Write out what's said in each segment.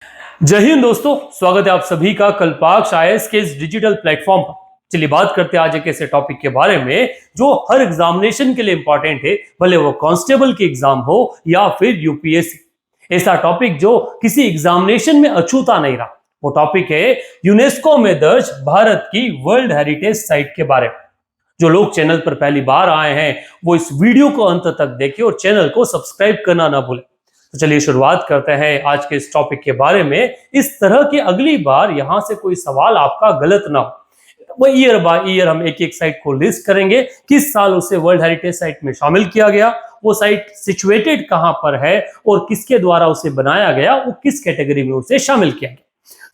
जय हिंद दोस्तों, स्वागत है आप सभी का कल्पाक्ष आईएएस के इस डिजिटल प्लेटफॉर्म पर। चलिए बात करते हैं आज एक ऐसे टॉपिक के बारे में जो हर एग्जामिनेशन के लिए इंपॉर्टेंट है, भले वो कांस्टेबल की एग्जाम हो या फिर यूपीएससी। ऐसा टॉपिक जो किसी एग्जामिनेशन में अछूता नहीं रहा, वो टॉपिक है यूनेस्को में दर्ज भारत की वर्ल्ड हेरिटेज साइट के बारे में। जो लोग चैनल पर पहली बार आए हैं वो इस वीडियो को अंत तक देखें और चैनल को सब्सक्राइब करना ना भूलें। तो चलिए शुरुआत करते हैं आज के इस टॉपिक के बारे में। इस तरह की अगली बार यहां से कोई सवाल आपका गलत ना हो, वो ईयर बाय ईयर हम एक एक साइट को लिस्ट करेंगे, किस साल उसे वर्ल्ड हेरिटेज साइट में शामिल किया गया, वो साइट सिचुएटेड कहां पर है और किसके द्वारा उसे बनाया गया, वो किस कैटेगरी में उसे शामिल किया गया।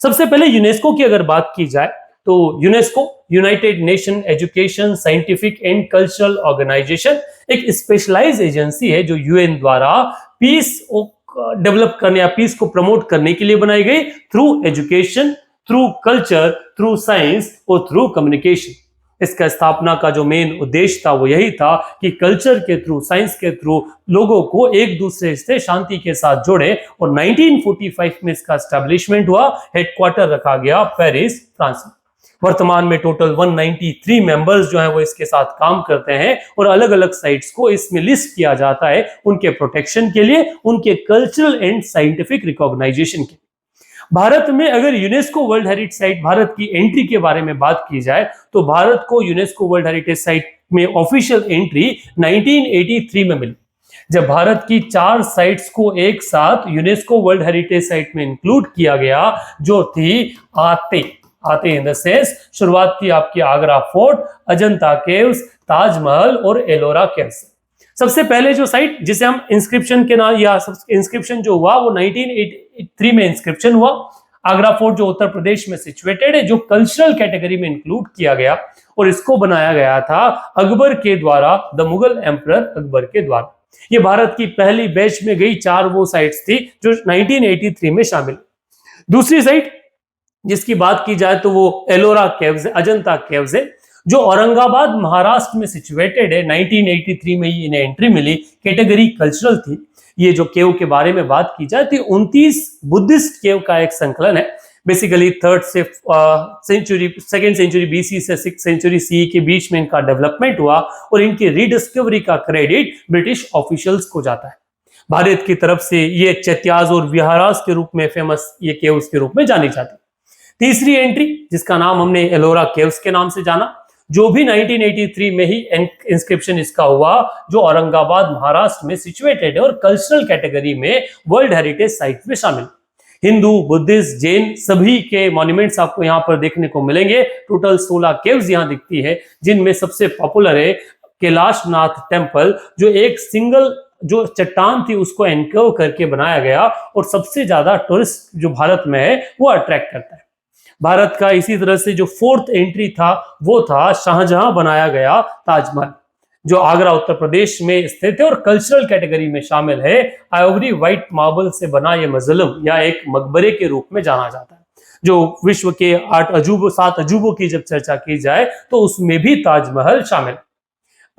सबसे पहले यूनेस्को की अगर बात की जाए तो UNESCO United Nation education scientific and cultural organisation एक स्पेशलाइज्ड एजेंसी है जो यूएन द्वारा पीस डेवलप करने या पीस को प्रमोट करने के लिए बनाई गई, through education, through culture, through science और थ्रू कम्युनिकेशन। इसका स्थापना का जो मेन उद्देश्य था वो यही था कि कल्चर के थ्रू, साइंस के थ्रू लोगों को एक दूसरे से शांति के साथ जोड़े। और 1945 में इसका एस्टैब्लिशमेंट हुआ, हेडक्वार्टर रखा गया पेरिस, फ्रांस में। वर्तमान में टोटल 193 मेंबर्स जो हैं वो इसके साथ काम करते हैं और अलग अलग साइट्स को इसमें लिस्ट किया जाता है उनके प्रोटेक्शन के लिए, उनके कल्चरल एंड साइंटिफिक रिकॉग्नाइजेशन के। भारत में अगर UNESCO world heritage site Bharat की एंट्री के बारे में बात की जाए तो भारत को यूनेस्को वर्ल्ड हेरिटेज साइट में ऑफिशियल एंट्री 1983 में मिली, जब भारत की 4 साइट्स को एक साथ यूनेस्को वर्ल्ड हेरिटेज साइट में इंक्लूड किया गया, जो थी आते इन द सेंस शुरुआत की आपकी आगरा फोर्ट, अजंता केव्स, ताजमहल और एलोरा केव्स। सबसे पहले जो साइट जिसे हम इंस्क्रिप्शन के नाम या इंस्क्रिप्शन जो हुआ वो 1983 में इंस्क्रिप्शन हुआ। आगरा फोर्ट जो उत्तर प्रदेश में सिचुएटेड है, जो कल्चरल कैटेगरी में इंक्लूड किया गया और इसको बनाया गया था अकबर के द्वारा, द मुगल एम्परर अकबर के द्वारा। ये भारत की पहली बैच में गई 4 वो साइट्स थी जो 1983 में शामिल। दूसरी साइट जिसकी बात की जाए तो वो एलोरा केव्स, अजंता केव्स है, जो औरंगाबाद महाराष्ट्र में सिचुएटेड है। 1983 में ही इन्हें एंट्री मिली, कैटेगरी कल्चरल थी। ये जो केव के बारे में बात की जाए तो 29 बुद्धिस्ट केव का एक संकलन है। Basically third century, second century BC से 6th सेंचुरी सी के बीच में इनका डेवलपमेंट हुआ और इनकी रीडिस्कवरी का क्रेडिट ब्रिटिश ऑफिशियल्स को जाता है। भारत की तरफ से ये चैत्याज और विहारास के रूप में फेमस ये केव्स के रूप में जानी जाती। तीसरी एंट्री जिसका नाम हमने एलोरा केव्स के नाम से जाना, जो भी 1983 में ही इंस्क्रिप्शन इसका हुआ, जो औरंगाबाद महाराष्ट्र में सिचुएटेड है और कल्चरल कैटेगरी में वर्ल्ड हेरिटेज साइट में शामिल। हिंदू, बुद्धिस्ट, जैन सभी के मॉन्यूमेंट्स आपको यहाँ पर देखने को मिलेंगे। टोटल 16 केव्स यहाँ दिखती है, जिनमें सबसे पॉपुलर है कैलाशनाथ टेम्पल, जो एक सिंगल जो चट्टान थी उसको एनकर्व करके बनाया गया और सबसे ज्यादा टूरिस्ट जो भारत में है वो अट्रैक्ट करता है। भारत का इसी तरह से जो 4th एंट्री था वो था शाहजहां बनाया गया ताजमहल, जो आगरा उत्तर प्रदेश में स्थित है और कल्चरल कैटेगरी में शामिल है। आइवरी व्हाइट मार्बल से बना यह मजलम या एक मकबरे के रूप में जाना जाता है, जो विश्व के 7 अजूबों की जब चर्चा की जाए तो उसमें भी ताजमहल शामिल।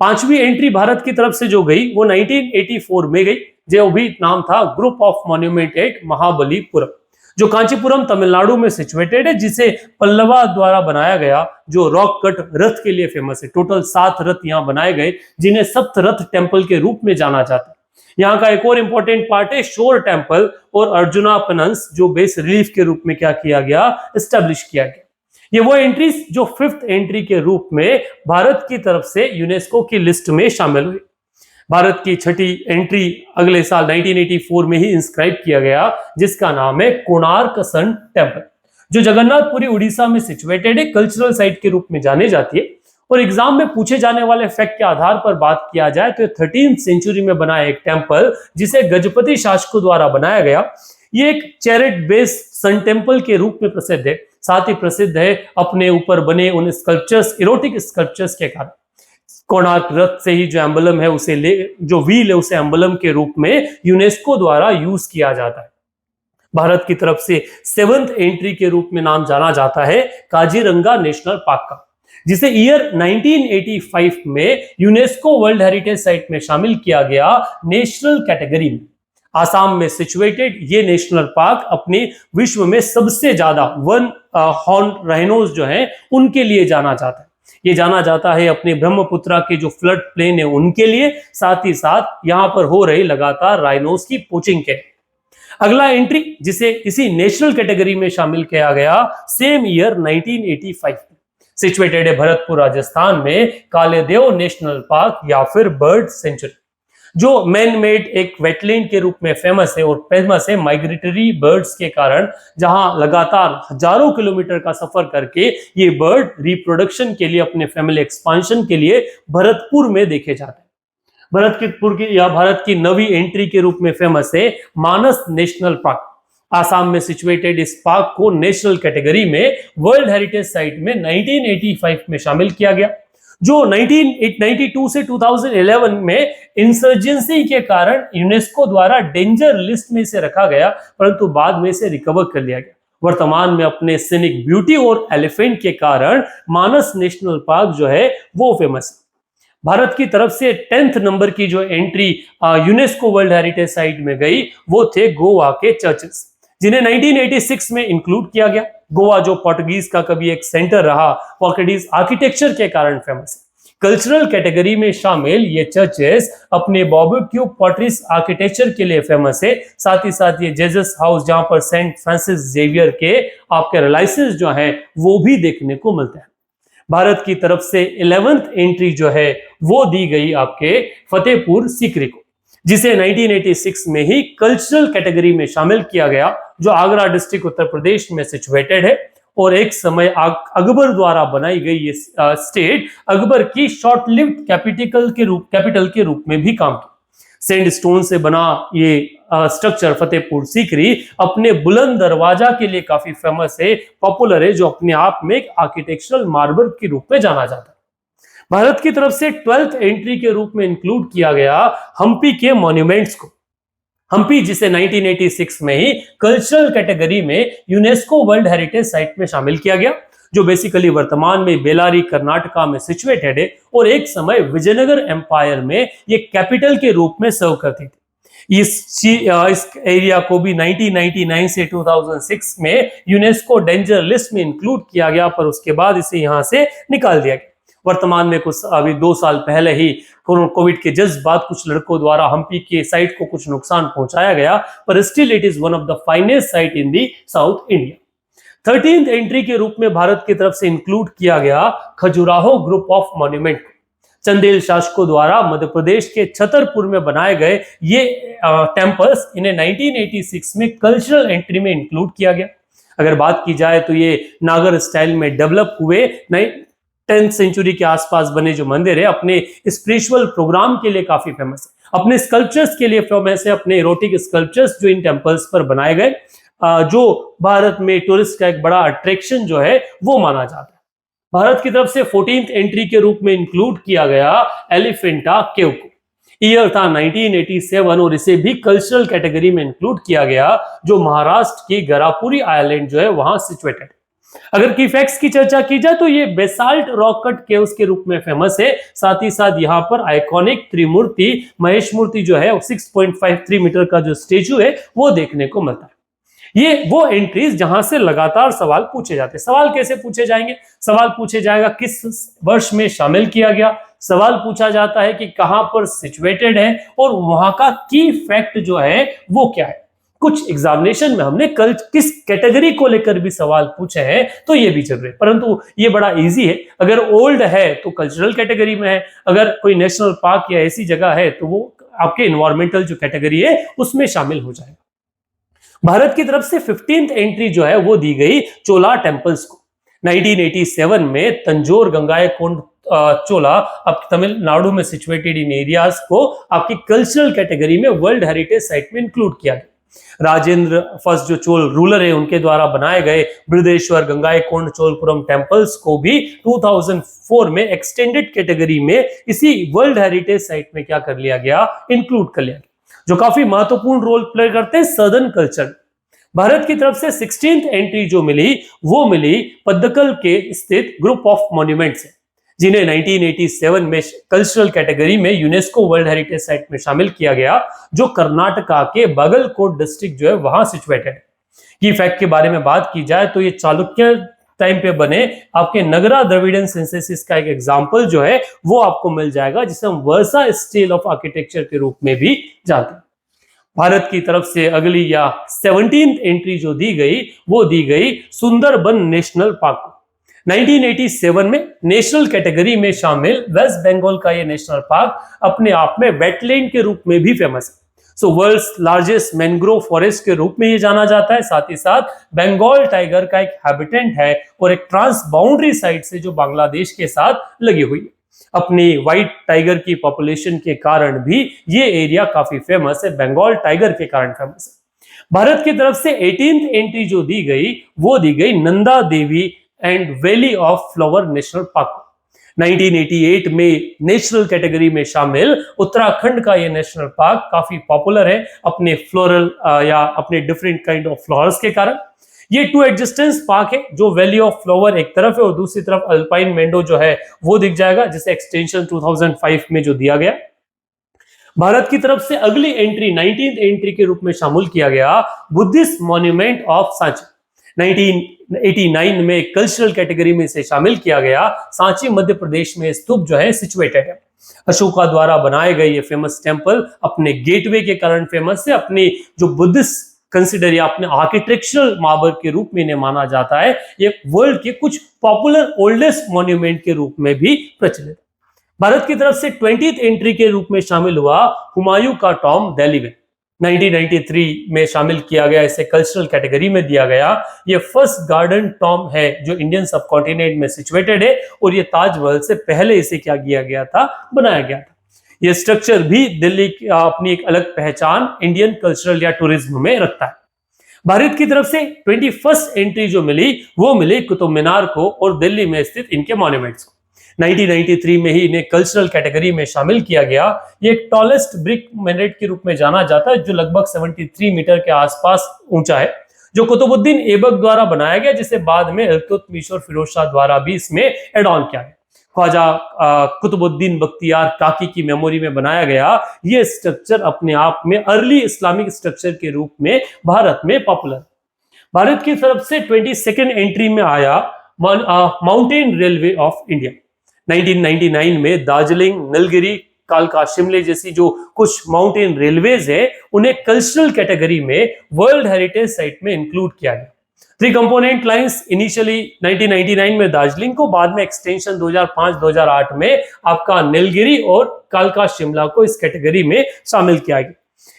5वीं एंट्री भारत की तरफ से जो गई वो 1984 में गई, जो भी नाम था group of monument at Mahabalipuram, जो कांचीपुरम तमिलनाडु में सिचुएटेड है, जिसे पल्लवा द्वारा बनाया गया, जो रॉक कट रथ के लिए फेमस है। टोटल 7 रथ यहाँ बनाए गए, जिन्हें सप्त रथ टेम्पल के रूप में जाना जाता है। यहाँ का एक और इंपॉर्टेंट पार्ट है शोर टेम्पल और अर्जुना पेनंस, जो बेस रिलीफ के रूप में क्या किया गया, एस्टेब्लिश किया गया। ये वो एंट्रीज जो 5th एंट्री के रूप में भारत की तरफ से यूनेस्को की लिस्ट में शामिल हुई। भारत की 6ठी एंट्री अगले साल 1984 में ही इंस्क्राइब किया गया, जिसका नाम है कोणार्क सन टेम्पल, जो जगन्नाथपुरी उड़ीसा में सिचुएटेड है, कल्चरल साइट के रूप में जानी जाती है। और एग्जाम में पूछे जाने वाले फैक्ट के आधार पर बात किया जाए तो 13th सेंचुरी में बना एक टेम्पल, जिसे गजपति शासकों द्वारा बनाया गया। ये एक चैरेट बेस्ड सन टेम्पल के रूप में प्रसिद्ध है, साथ ही प्रसिद्ध है अपने ऊपर बने उन स्कल्पचर्स, इरोटिक स्कल्पचर्स के कारण। कोणार्क रथ से ही जो एम्बलम है उसे जो व्हील है उसे एम्बलम के रूप में यूनेस्को द्वारा यूज किया जाता है। भारत की तरफ से 7th एंट्री के रूप में नाम जाना जाता है काजीरंगा नेशनल पार्क का, जिसे ईयर 1985 में यूनेस्को वर्ल्ड हेरिटेज साइट में शामिल किया गया नेशनल कैटेगरी में। आसाम में सिचुएटेड ये नेशनल पार्क अपने विश्व में सबसे ज्यादा वन हॉर्न राइनोज जो हैं उनके लिए जाना जाता है। ये जाना जाता है अपने ब्रह्मपुत्रा के जो फ्लड प्लेन है उनके लिए, साथ ही साथ यहां पर हो रही लगातार राइनोज की पोचिंग के। अगला एंट्री जिसे इसी नेशनल कैटेगरी में शामिल किया गया सेम ईयर 1985 में, सिचुएटेड है भरतपुर राजस्थान में कालेदेव नेशनल पार्क या फिर बर्ड सेंचुरी, जो मैन मेड एक वेटलैंड के रूप में फेमस है और फेमस है माइग्रेटरी बर्ड्स के कारण, जहां लगातार हजारों किलोमीटर का सफर करके ये बर्ड रिप्रोडक्शन के लिए अपने फैमिली एक्सपांशन के लिए भरतपुर में देखे जाते हैं। भरतपुर की या भारत की नवी एंट्री के रूप में फेमस है मानस नेशनल पार्क। आसाम में सिचुएटेड इस पार्क को नेशनल कैटेगरी में वर्ल्ड हेरिटेज साइट में 1985 में शामिल किया गया, जो 1992 से 2011 में इंसर्जेंसी के कारण यूनेस्को द्वारा डेंजर लिस्ट में से रखा गया, परंतु बाद में इसे रिकवर कर लिया गया। वर्तमान में अपने सीनिक ब्यूटी और एलिफेंट के कारण मानस नेशनल पार्क जो है वो फेमस है। भारत की तरफ से 10th नंबर की जो entry UNESCO world heritage site में गई वो थे गोवा के चर्चेस, जिन्हें 1986 में इंक्लूड किया गया। गोवा जो पोर्टुगीज का कभी एक सेंटर रहा, पोर्टुगीज आर्किटेक्चर के कारण फेमस है। कल्चरल कैटेगरी में शामिल ये चर्चेस अपने बॉर्बिक्यू पॉटरीज आर्किटेक्चर के लिए फेमस है। साथ ही साथ ये जेजस हाउस जहां पर सेंट फ्रांसिस जेवियर के आपके रिलाइसेस जो हैं वो भी देखने को मिलते हैं। भारत की तरफ से 11th एंट्री जो है वो दी गई आपके फतेहपुर सीकरी को, जिसे 1986 में ही कल्चरल कैटेगरी में शामिल किया गया, जो आगरा डिस्ट्रिक्ट उत्तर प्रदेश में सिचुएटेड है और एक समय अकबर द्वारा बनाई गई ये स्टेट अकबर की शॉर्ट लिव्ड कैपिटल के रूप में भी काम की। सैंड स्टोन से बना ये स्ट्रक्चर फतेहपुर सीकरी अपने बुलंद दरवाजा के लिए काफी फेमस है, पॉपुलर है, जो अपने आप में एक आर्किटेक्चरल मार्बल के रूप में जाना जाता है। भारत की तरफ से 12th एंट्री के रूप में इंक्लूड किया गया हम्पी के मॉन्यूमेंट्स को। हम्पी जिसे 1986 में ही कल्चरल कैटेगरी में यूनेस्को वर्ल्ड हेरिटेज साइट में शामिल किया गया, जो बेसिकली वर्तमान में बेलारी कर्नाटका में सिचुएटेड है और एक समय विजयनगर एम्पायर में ये कैपिटल के रूप में सर्व करती थी। इस एरिया को भी 1999 से 2006 में यूनेस्को डेंजर लिस्ट में इंक्लूड किया गया, पर उसके बाद इसे यहां से निकाल दिया गया। वर्तमान में कुछ अभी 2 साल पहले ही कोविड के जस्ट बाद कुछ लड़कों द्वारा हम्पी के साइट को कुछ नुकसान पहुंचाया गया, पर still it is one of the finest site in the south India. 13th entry के रूप में भारत की तरफ से इंक्लूड किया गया Khajuraho group of monument. Chandel शासकों द्वारा मध्य प्रदेश के छतरपुर में बनाए गए ये टेम्पल्स, इन्हें 1986 में कल्चरल एंट्री में इंक्लूड किया गया। अगर बात की जाए तो ये नागर स्टाइल में डेवलप हुए 10th सेंचुरी के आसपास बने जो मंदिर है अपने स्पिरिचुअल प्रोग्राम के लिए काफी फेमस है, अपने स्कल्पचर्स के लिए फेमस है, अपने एरोटिक स्कल्पचर्स जो इन टेम्पल्स पर बनाए गए, जो भारत में टूरिस्ट का एक बड़ा अट्रैक्शन जो है वो माना जाता है। भारत की तरफ से 14th एंट्री के रूप में इंक्लूड किया गया एलिफेंटा केव को। ईयर था 1987 और इसे भी कल्चरल कैटेगरी में इंक्लूड किया गया, जो महाराष्ट्र की गरापुरी आइलैंड जो है वहां सिचुएटेड। अगर की फैक्ट्स की चर्चा की जाए तो ये बेसाल्ट रॉक कट केव्स के रूप में फेमस है। साथ ही साथ यहाँ पर आइकॉनिक त्रिमूर्ति महेश मूर्ति जो है 6.53 मीटर का जो स्टेचू है वो देखने को मिलता है। ये वो एंट्रीज जहां से लगातार सवाल पूछे जाते हैं। सवाल कैसे पूछे जाएंगे? सवाल पूछे जाएगा किस वर्ष में शामिल किया गया, सवाल पूछा जाता है कि कहां पर सिचुएटेड है और वहां का की फैक्ट जो है वो क्या है। कुछ एग्जामिनेशन में हमने कल किस कैटेगरी को लेकर भी सवाल पूछे हैं तो ये भी जरूरी है, परंतु ये बड़ा इजी है। अगर ओल्ड है तो कल्चरल कैटेगरी में है, अगर कोई नेशनल पार्क या ऐसी जगह है तो वो आपके एनवायरमेंटल जो कैटेगरी है उसमें शामिल हो जाएगा। भारत की तरफ से 15th एंट्री जो है वो दी गई चोला टेम्पल्स को। 1987 में तंजोर गंगाईकोंड चोला आपकी तमिलनाडु में सिचुएटेड इन एरियाज को आपकी कल्चरल कैटेगरी में वर्ल्ड हेरिटेज साइट में इंक्लूड किया गया। राजेंद्र फर्स्ट जो चोल रूलर है उनके द्वारा बनाए गए बृहदेश्वर गंगाईकोंड चोलपुरम टेम्पल्स को भी 2004 में एक्सटेंडेड कैटेगरी में इसी वर्ल्ड हेरिटेज साइट में क्या कर लिया गया, इंक्लूड कर लिया गया, जो काफी महत्वपूर्ण रोल प्ले करते हैं सदर्न कल्चर। भारत की तरफ से 16th एंट्री जो मिली वो मिली पद्दकल के स्थित ग्रुप ऑफ मॉन्यूमेंट्स है, जिन्हें 1987 में कल्चरल कैटेगरी में यूनेस्को वर्ल्ड हेरिटेज साइट में शामिल किया गया, जो कर्नाटका के बागलकोट डिस्ट्रिक्ट जो है वहां सिचुएटेड है। की फैक्ट के बारे में बात की जाए तो ये चालुक्य टाइम पे बने आपके नगरा द्रविड़न सिंथेसिस का एक एग्जांपल जो है वो आपको मिल जाएगा, जिसे हम वर्सा स्टाइल ऑफ आर्किटेक्चर के रूप में भी जानते हैं। भारत की तरफ से अगली या 17th एंट्री जो दी गई वो दी गई सुंदरबन नेशनल पार्क को। 1987 में नेशनल कैटेगरी में शामिल वेस्ट बंगाल का ये नेशनल पार्क अपने आप में वेटलैंड के रूप में भी फेमस है। सो वर्ल्ड्स लार्जेस्ट मैंग्रोव फॉरेस्ट के रूप में ये जाना जाता है। साथ ही साथ बंगाल टाइगर का एक हैबिटेंट है और एक ट्रांस बाउंड्री साइट से जो बांग्लादेश के साथ लगी हुई है। अपनी व्हाइट टाइगर की पॉपुलेशन के कारण भी ये एरिया काफी फेमस है, बंगाल टाइगर के कारण फेमस है। भारत की तरफ से 18th एंट्री जो दी गई वो दी गई Nanda Devi and Valley of Flower National Park. 1988 में नेशनल कैटेगरी में शामिल उत्तराखंड का ये नेशनल पार्क काफी पॉपुलर है अपने फ्लोरल या अपने डिफरेंट काइंड ऑफ फ्लावर्स के कारण। ये टू एग्जिस्टेंस पार्क है, जो वैली ऑफ फ्लावर एक तरफ है और दूसरी तरफ अल्पाइन मेंडो जो है वो दिख जाएगा, जिसे एक्सटेंशन 2005 में जो दिया गया। भारत की तरफ से अगली एंट्री 19th एंट्री के रूप में शामिल किया गया बुद्धिस्ट मॉन्यूमेंट ऑफ सांची। 1989 में कल्चरल कैटेगरी में इसे शामिल किया गया। सांची मध्य प्रदेश में स्तूप जो है सिचुएटेड है। अशोका द्वारा बनाए गए ये फेमस टेंपल अपने गेटवे के कारण फेमस है, अपनी जो बुद्धिस्ट कंसिडर या अपने आर्किटेक्चरल मार्बल के रूप में इन्हें माना जाता है। ये वर्ल्ड के कुछ पॉपुलर ओल्डेस्ट मॉन्यूमेंट के रूप में भी प्रचलित। भारत की तरफ से 20th एंट्री के रूप में शामिल हुआ हुमायूं का टॉम दिल्ली में। 1993 में शामिल किया गया, इसे कल्चरल कैटेगरी में दिया गया। ये फर्स्ट गार्डन टॉम है जो इंडियन सब कॉन्टिनेंट में सिचुएटेड है और ये ताजमहल से पहले इसे क्या किया गया था, बनाया गया था। ये स्ट्रक्चर भी दिल्ली की अपनी एक अलग पहचान इंडियन कल्चरल या टूरिज्म में रखता है। भारत की तरफ से 21st एंट्री जो मिली वो मिली कुतुब मीनार को और दिल्ली में स्थित इनके मॉन्यूमेंट्स को। 1993 में ही इन्हें कल्चरल कैटेगरी में शामिल किया गया। ये एक टॉलेस्ट ब्रिक मिनरेट के रूप में जाना जाता है, जो लगभग 73 मीटर के आसपास ऊंचा है, जो कुतुबुद्दीन ऐबक द्वारा बनाया गया, जिसे बाद में इल्तुतमिश और फिरोज शाह द्वारा भी इसमें एड ऑन किया गया। ख्वाजा कुतुबुद्दीन बख्तियार काकी की मेमोरी में बनाया गया ये स्ट्रक्चर अपने आप में अर्ली इस्लामिक स्ट्रक्चर के रूप में भारत में पॉपुलर। भारत की तरफ से 22nd एंट्री में आया माउंटेन रेलवे ऑफ इंडिया। 1999 में दार्जिलिंग, नीलगिरी, कालका, शिमले जैसी जो कुछ माउंटेन रेलवेज है उन्हें कल्चरल कैटेगरी में वर्ल्ड हेरिटेज साइट में इंक्लूड किया गया। 3 कंपोनेंट लाइंस इनिशियली 1999 में दार्जिलिंग को, बाद में एक्सटेंशन 2005-2008 में आपका नीलगिरी और कालका शिमला को इस कैटेगरी में शामिल किया गया।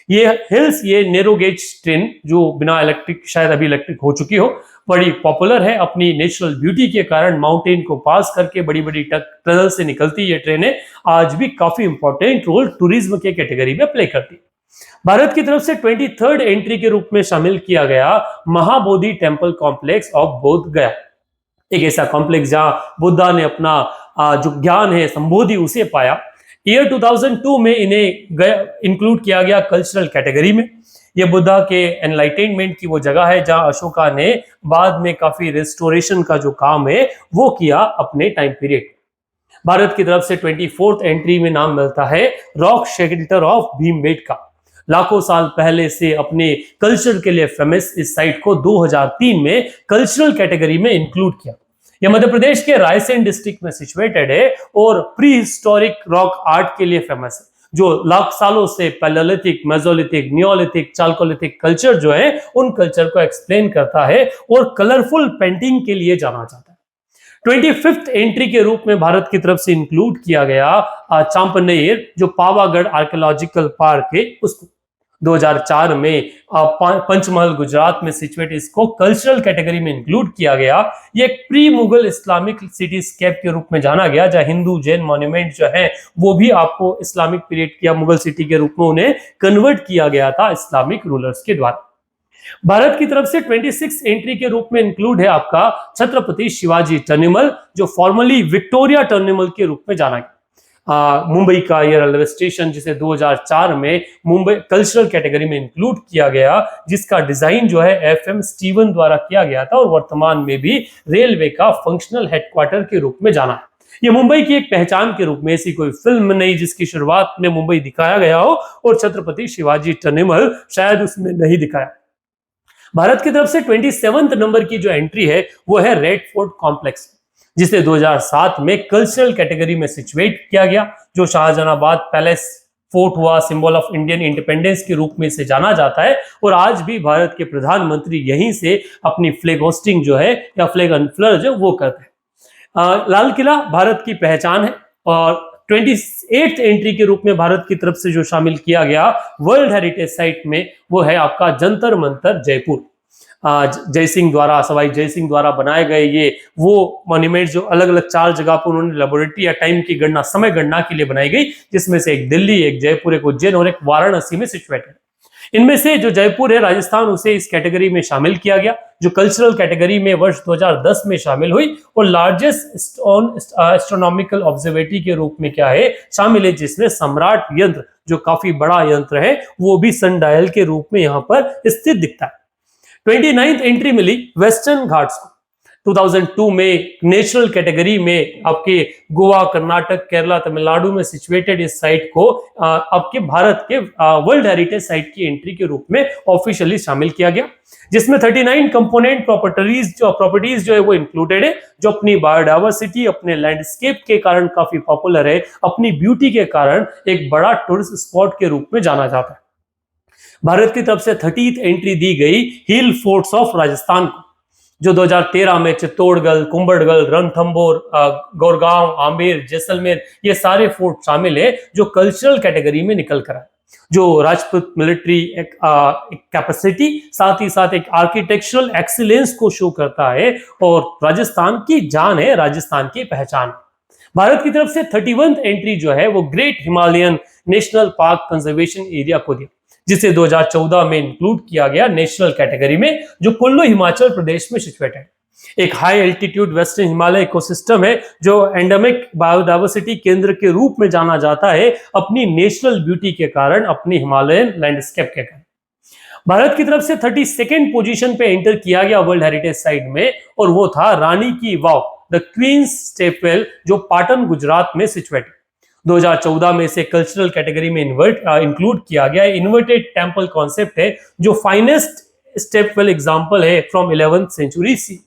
ये हिल्स, ये नैरो गेज ट्रेन जो बिना इलेक्ट्रिक, शायद अभी इलेक्ट्रिक हो चुकी हो, बड़ी पॉपुलर है अपनी नेचुरल ब्यूटी के कारण। माउंटेन को पास करके बड़ी बड़ी टनल से निकलती ये ट्रेनें आज भी काफी इंपॉर्टेंट रोल टूरिज्म के कैटेगरी में प्ले करती है। भारत की तरफ से 23rd एंट्री के रूप में शामिल किया गया महाबोधि टेम्पल कॉम्प्लेक्स ऑफ बोध गया। एक ऐसा कॉम्प्लेक्स जहां बुद्धा ने अपना जो ज्ञान है, संबोधि, उसे पाया। ईयर 2002 में इन्हें इंक्लूड किया गया कल्चरल कैटेगरी में। ये बुद्धा के एनलाइटेनमेंट की वो जगह है जहां अशोका ने बाद में काफी रेस्टोरेशन का जो काम है वो किया अपने टाइम पीरियड। भारत की तरफ से 24th एंट्री में नाम मिलता है रॉक शेल्टर ऑफ भीमबेटका। लाखों साल पहले से अपने कल्चर के लिए फेमस इस साइट को 2003 में कल्चरल कैटेगरी में इंक्लूड किया। यह मध्य प्रदेश के रायसेन डिस्ट्रिक्ट में सिचुएटेड है और प्री हिस्टोरिक रॉक आर्ट के लिए फेमस है, जो लाख सालों से palaeolithic, Mesolithic, Neolithic, chalcolithic culture जो है उन कल्चर को एक्सप्लेन करता है और कलरफुल पेंटिंग के लिए जाना जाता है। 25th एंट्री के रूप में भारत की तरफ से इंक्लूड किया गया चांपनेर, जो पावागढ़ आर्कियोलॉजिकल पार्क है, उसको 2004 में पंचमहल गुजरात में सिचुएट इसको कल्चरल कैटेगरी में इंक्लूड किया गया। ये एक प्री मुगल इस्लामिक सिटीस्केप के रूप में जाना गया, जहां हिंदू जैन मॉन्यूमेंट जो है वो भी आपको इस्लामिक पीरियड या मुगल सिटी के रूप में उन्हें कन्वर्ट किया गया था इस्लामिक रूलर्स के द्वारा। भारत की तरफ से 26th एंट्री के रूप में इंक्लूड है आपका छत्रपति शिवाजी टर्मिनल, जो फॉर्मली विक्टोरिया टर्मिनल के रूप में जाना गया। मुंबई का ये रेलवे स्टेशन, जिसे 2004 में मुंबई कल्चरल कैटेगरी में इंक्लूड किया गया, जिसका डिजाइन जो है FM स्टीवन द्वारा किया गया था और वर्तमान में भी रेलवे का फंक्शनल हेडक्वार्टर के रूप में जाना है। ये मुंबई की एक पहचान के रूप में ऐसी कोई फिल्म नहीं जिसकी शुरुआत में मुंबई दिखाया गया हो और छत्रपति शिवाजी टर्मिनल शायद उसमें नहीं दिखाया। भारत की तरफ से 27वें नंबर की जो एंट्री है वो है रेड फोर्ट कॉम्प्लेक्स, जिसे 2007 में कल्चरल कैटेगरी में सिचुएट किया गया, जो शाहजहानाबाद पैलेस फोर्ट हुआ, सिंबल ऑफ इंडियन इंडिपेंडेंस के रूप में इसे जाना जाता है और आज भी भारत के प्रधानमंत्री यहीं से अपनी फ्लैग होस्टिंग जो है या फ्लैग अनफ्लर जो वो करते हैं। लाल किला भारत की पहचान है और 28th एंट्री के रूप में भारत की तरफ से जो शामिल किया गया वर्ल्ड हेरिटेज साइट में वो है आपका जंतर मंतर जयपुर। जयसिंह द्वारा, सवाई जयसिंह द्वारा बनाए गए ये वो मॉन्यूमेंट जो अलग अलग 4 जगह पर उन्होंने लेबोरेटरी या टाइम की गणना, समय गणना के लिए बनाई गई, जिसमें से एक दिल्ली, एक जयपुर, एक उज्जैन और एक वाराणसी में सिचुएटेड। इनमें से जो जयपुर है राजस्थान, उसे इस कैटेगरी में शामिल किया गया, जो कल्चरल कैटेगरी में वर्ष 2010 में शामिल हुई और लार्जेस्ट एस्ट्रोनॉमिकल ऑब्जर्वेटरी के रूप में क्या है शामिल है, जिसमें सम्राट यंत्र जो काफी बड़ा यंत्र है वो भी सनडायल के रूप में यहाँ पर स्थित दिखता है। 29th एंट्री मिली वेस्टर्न घाट्स को। 2002 में नेशनल कैटेगरी में आपके गोवा, कर्नाटक, केरला, तमिलनाडु में सिचुएटेड इस साइट को आपके भारत के वर्ल्ड हेरिटेज साइट की एंट्री के रूप में ऑफिशियली शामिल किया गया, जिसमें 39 कंपोनेंट प्रॉपर्टीज जो है वो इंक्लूडेड है, जो अपनी बायोडाइवर्सिटी, अपने लैंडस्केप के कारण काफी पॉपुलर है, अपनी ब्यूटी के कारण एक बड़ा टूरिस्ट स्पॉट के रूप में जाना जाता है। भारत की तरफ से 30th एंट्री दी गई हिल फोर्ट्स ऑफ राजस्थान को, जो 2013 में चित्तौड़गढ़, कुंभलगढ़, रणथंभौर, गोरगांव, आमेर, जैसलमेर ये सारे फोर्ट शामिल है जो कल्चरल कैटेगरी में निकल कर आए, जो राजपूत मिलिट्री एक कैपेसिटी, साथ ही साथ एक आर्किटेक्चरल एक्सीलेंस को शो करता है और राजस्थान की जान है, राजस्थान की पहचान। भारत की तरफ से 31st एंट्री जो है वो great Himalayan national park conservation area को दिया, जिसे 2014 में इंक्लूड किया गया नेशनल कैटेगरी में, जो कुल्लू हिमाचल प्रदेश में सिचुएटेड है। एक high altitude western Himalaya ecosystem है जो एंडेमिक बायोडाइवर्सिटी केंद्र के रूप में जाना जाता है अपनी नेशनल ब्यूटी के कारण, अपनी हिमालयन लैंडस्केप के कारण। भारत की तरफ से 32nd पोजीशन पे एंटर किया गया वर्ल्ड हेरिटेज साइट में और वो था रानी की वाव, द क्वींस स्टेपवेल, जो पाटन गुजरात में सिचुएटेड। 2014 में इसे कल्चरल कैटेगरी में इंक्लूड किया गया। इन्वर्टेड टेंपल कॉन्सेप्ट है जो फाइनेस्ट स्टेपवेल एग्जांपल है फ्रॉम 11th सेंचुरी सी,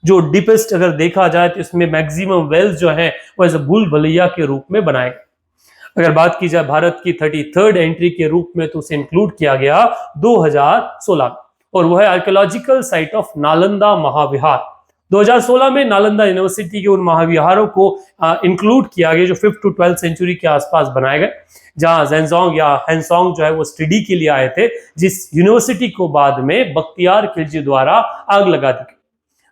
जो डीपेस्ट अगर देखा जाए तो इसमें मैक्सिमम वेल्स जो है वो एज भूल भुलैया के रूप में बनाए गए। अगर बात की जाए भारत की 33rd एंट्री के रूप में तो उसे इंक्लूड किया गया 2016 और वह है आर्कियोलॉजिकल साइट ऑफ नालंदा महाविहार। 2016 में नालंदा यूनिवर्सिटी के उन महाविहारों को इंक्लूड किया गया जो 5th to 12th सेंचुरी के आसपास बनाए गए, जहां ज़ेंजोंग या हैंसोंग जो है वो स्टडी के लिए आए थे, जिस यूनिवर्सिटी को बाद में बख्तियार खिलजी द्वारा आग लगा दी गई।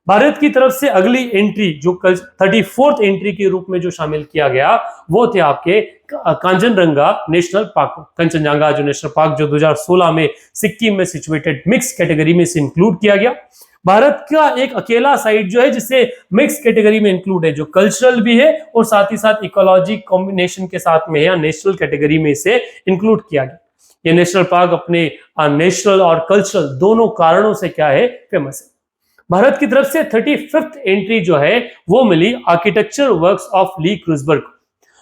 भारत की तरफ से अगली एंट्री जो 34th एंट्री के रूप में जो शामिल किया गया वो थे आपके कांचनजंगा नेशनल पार्क, कंचनजंगा जो नेशनल पार्क जो 2016 में सिक्किम में सिचुएटेड मिक्स कैटेगरी में से इंक्लूड किया गया। भारत का एक अकेला साइट जो है जिसे मिक्स कैटेगरी में इंक्लूड है, जो कल्चरल भी है और साथ ही साथ इकोलॉजी कॉम्बिनेशन के साथ में या नेशनल कैटेगरी में इसे इंक्लूड किया गया। ये नेशनल पार्क अपने नेशनल और कल्चरल दोनों कारणों से क्या है फेमस है। भारत की तरफ से 35th एंट्री जो है वो मिली आर्किटेक्चर वर्क्स ऑफ ली क्रूसबर्ग को।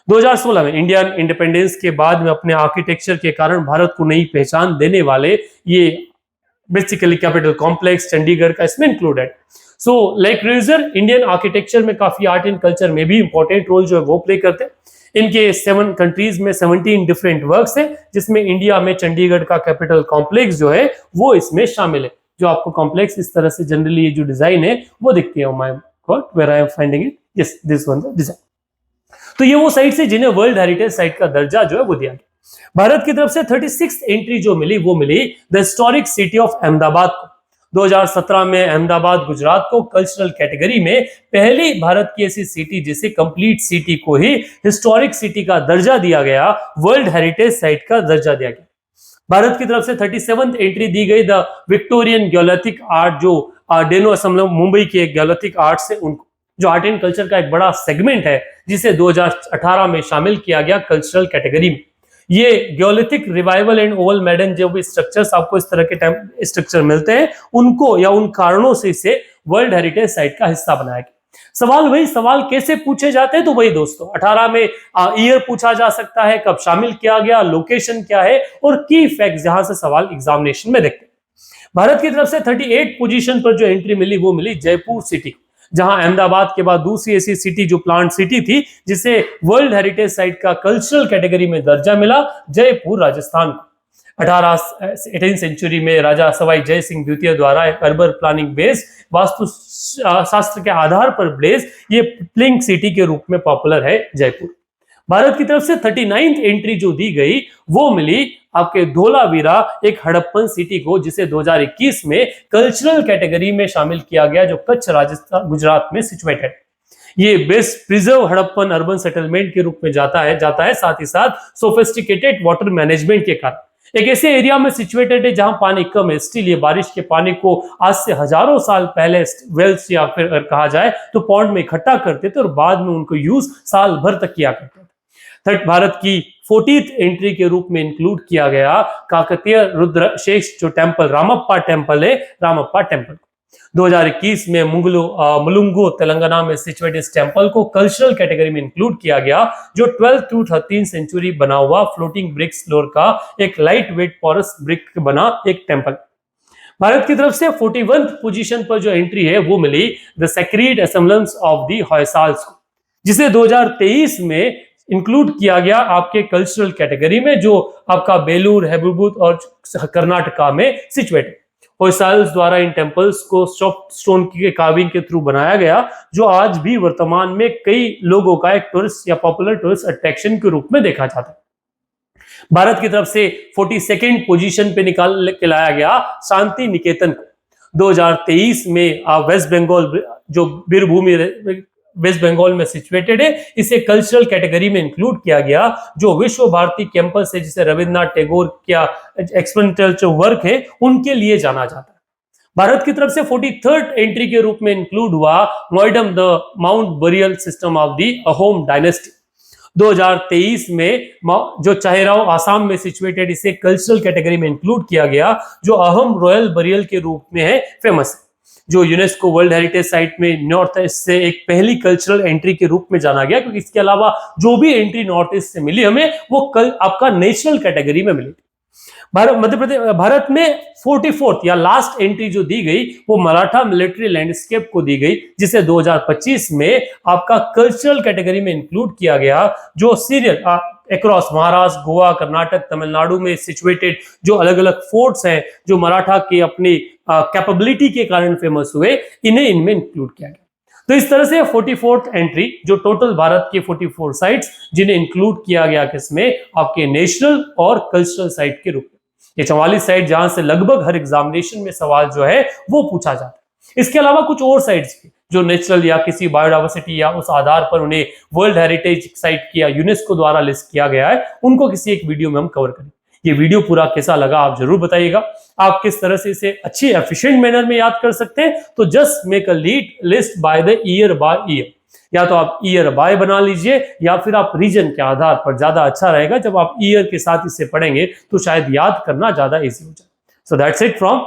2016 में इंडियन इंडिपेंडेंस के बाद में अपने आर्किटेक्चर के कारण भारत को नई पहचान देने वाले ये बेसिकली कैपिटल कॉम्प्लेक्स चंडीगढ़ का इसमें इंक्लूडेड। सो ले क्रूसर इंडियन आर्किटेक्चर में काफी आर्ट एंड कल्चर में भी इंपॉर्टेंट रोल जो है वो प्ले करते हैं। इनके 7 कंट्रीज में 17 डिफरेंट वर्क्स है, जिसमें इंडिया में चंडीगढ़ का कैपिटल कॉम्प्लेक्स जो है वो इसमें शामिल है। जो आपको कॉम्प्लेक्स इस तरह से जनरली ये जो डिजाइन है वो दिखती है my god where I am finding it, yes this one the design. तो ये वो साइट्स है जिन्हें वर्ल्ड हेरिटेज साइट का दर्जा जो है वो दिया गया। भारत की तरफ से 36th एंट्री जो मिली वो मिली the historic city of Ahmedabad को। 2017 में अहमदाबाद गुजरात को कल्चरल कैटेगरी में पहली भारत की ऐसी सिटी जिसे कंप्लीट सिटी को ही हिस्टोरिक सिटी का दर्जा दिया गया, वर्ल्ड हेरिटेज साइट का दर्जा दिया गया। भारत की तरफ से 37th एंट्री दी गई द विक्टोरियन गैलोथिक आर्ट, जो डेनो असम मुंबई के गैलोथिक आर्ट से उनको जो आर्ट एंड कल्चर का एक बड़ा सेगमेंट है जिसे 2018 में शामिल किया गया कल्चरल कैटेगरी में। ये गैलोथिक रिवाइवल एंड ओवल मेडन जो भी स्ट्रक्चर्स आपको इस तरह के स्ट्रक्चर मिलते हैं उनको या उन कारणों से इसे वर्ल्ड हेरिटेज साइट का हिस्सा बनाया गया। सवाल वही, सवाल कैसे पूछे जाते हैं, तो वही दोस्तों 18 में ईयर पूछा जा सकता है, कब शामिल किया गया, लोकेशन क्या है, और की फैक्ट्स जहां से सवाल एग्जामिनेशन में देखते हैं। भारत की तरफ से 38 पोजीशन पर जो एंट्री मिली वो मिली जयपुर सिटी, जहां अहमदाबाद के बाद दूसरी ऐसी सिटी जो प्लांट सिटी थी जिसे वर्ल्ड हेरिटेज साइट का कल्चरल कैटेगरी में दर्जा मिला, जयपुर राजस्थान को। 18वीं सेंचुरी में राजा सवाई जय सिंह द्वितीय द्वारा एक अर्बन प्लानिंग बेस्ड वास्तु शास्त्र के आधार पर ब्लेस ये प्लिंक सिटी के रूप में पॉपुलर है जयपुर। भारत की तरफ से 39th एंट्री जो दी गई वो मिली आपके धोलावीरा, एक हड़प्पन सिटी को, जिसे 2021 में कल्चरल कैटेगरी में शामिल किया गया, जो कच्छ राजस्थान गुजरात में सिचुएटेड। ये best preserve Harappan urban settlement के रूप में जाता है साथ ही साथ सोफिस्टिकेटेड वाटर मैनेजमेंट के कारण एक ऐसे एरिया में सिचुएटेड है जहां पानी कम है। स्टिल ये बारिश के पानी को आज से हजारों साल पहले वेल्स या फिर अगर कहा जाए तो पॉन्ड में इकट्ठा करते थे और बाद में उनको यूज साल भर तक किया करते थे। थर्ड, भारत की 40th एंट्री के रूप में इंक्लूड किया गया काकतीय रुद्रशेष जो टेम्पल रामप्पा टेम्पल है, रामप्पा टेम्पल 2021 में मुलुंगु तेलंगाना में सिचुएटेड इस टेम्पल को कल्चरल कैटेगरी में इंक्लूड किया गया, जो 12th to 13th सेंचुरी बना हुआ फ्लोटिंग ब्रिक्स फ्लोर का एक लाइट वेट पोरस ब्रिक बना एक टेम्पल। भारत की तरफ से 41th पोजीशन पर जो एंट्री है वो मिली द सेक्रेड असेंबलेंस ऑफ द हॉयसाल्स को, जिसे 2023 में इंक्लूड किया गया आपके कल्चरल कैटेगरी में, जो आपका बेलूर, हैबुबुत और कर्नाटका में सिचुएटेड। होयसाल्स द्वारा इन टेम्पल्स को सॉफ्ट स्टोन की कार्विंग के थ्रू बनाया गया, जो आज भी वर्तमान में कई लोगों का एक टूरिस्ट या पॉपुलर टूरिस्ट अट्रैक्शन के रूप में देखा जाता है। भारत की तरफ से 42nd पोजीशन पे निकाल के लाया गया शांति निकेतन को। 2023 में वेस्ट बंगाल जो बीरभूमि वेस्ट बंगाल में सिचुएटेड है, इसे कल्चरल कैटेगरी में इंक्लूड किया गया, जो विश्व भारती कैंपस है जिसे रविन्द्रनाथ टैगोर का एक्सपेरिमेंटल जो वर्क है उनके लिए जाना जाता है। भारत की तरफ से 43rd एंट्री के रूप में इंक्लूड हुआ Moidam the mound burial system of the Ahom dynasty. 2023 में जो चाहेराव आसाम में सिचुएटेड, इसे कल्चरल कैटेगरी में इंक्लूड किया गया, जो अहोम रॉयल बरियल के रूप में है फेमस है, जो यूनेस्को वर्ल्ड हेरिटेज साइट में नॉर्थ ईस्ट से एक पहली कल्चरल एंट्री के रूप में जाना गया, क्योंकि इसके अलावा जो भी एंट्री नॉर्थ ईस्ट से मिली हमें वो कल आपका नेशनल कैटेगरी में मिली। भारत में 44th या लास्ट एंट्री जो दी गई वो मराठा मिलिट्री लैंडस्केप को दी गई, जिसे 2025 में आपका कल्चरल कैटेगरी में इंक्लूड किया गया, जो सीरियल अक्रॉस महाराष्ट्र, गोवा, कर्नाटक, तमिलनाडु में सिचुएटेड जो अलग अलग फोर्ट्स हैं जो मराठा के अपनी कैपेबिलिटी के कारण फेमस हुए, इन्हें इनमें इंक्लूड किया गया। तो इस तरह से 44th एंट्री, जो टोटल भारत के 44 साइट्स जिन्हें इंक्लूड किया गया किसमें, आपके नेशनल और कल्चरल साइट के रूप में। ये 44 साइट जहां से लगभग हर एग्जामिनेशन में सवाल जो है वो पूछा जाता है। इसके अलावा कुछ और साइट्स भी जो नेचुरल या किसी बायोडाइवर्सिटी या उस आधार पर उन्हें वर्ल्ड हेरिटेज साइट किया यूनेस्को द्वारा लिस्ट किया गया है, उनको किसी एक वीडियो में हम कवर करेंगे। ये वीडियो पूरा कैसा लगा आप जरूर बताइएगा। आप किस तरह से इसे अच्छी एफिशिएंट मैनर में याद कर सकते हैं, तो just make a list by the year by year. या तो आप ईयर बाय बना लीजिए या फिर आप रीजन के आधार पर, ज्यादा अच्छा रहेगा। जब आप ईयर के साथ इसे पढ़ेंगे तो शायद याद करना ज्यादा इजी हो जाए। So that's it from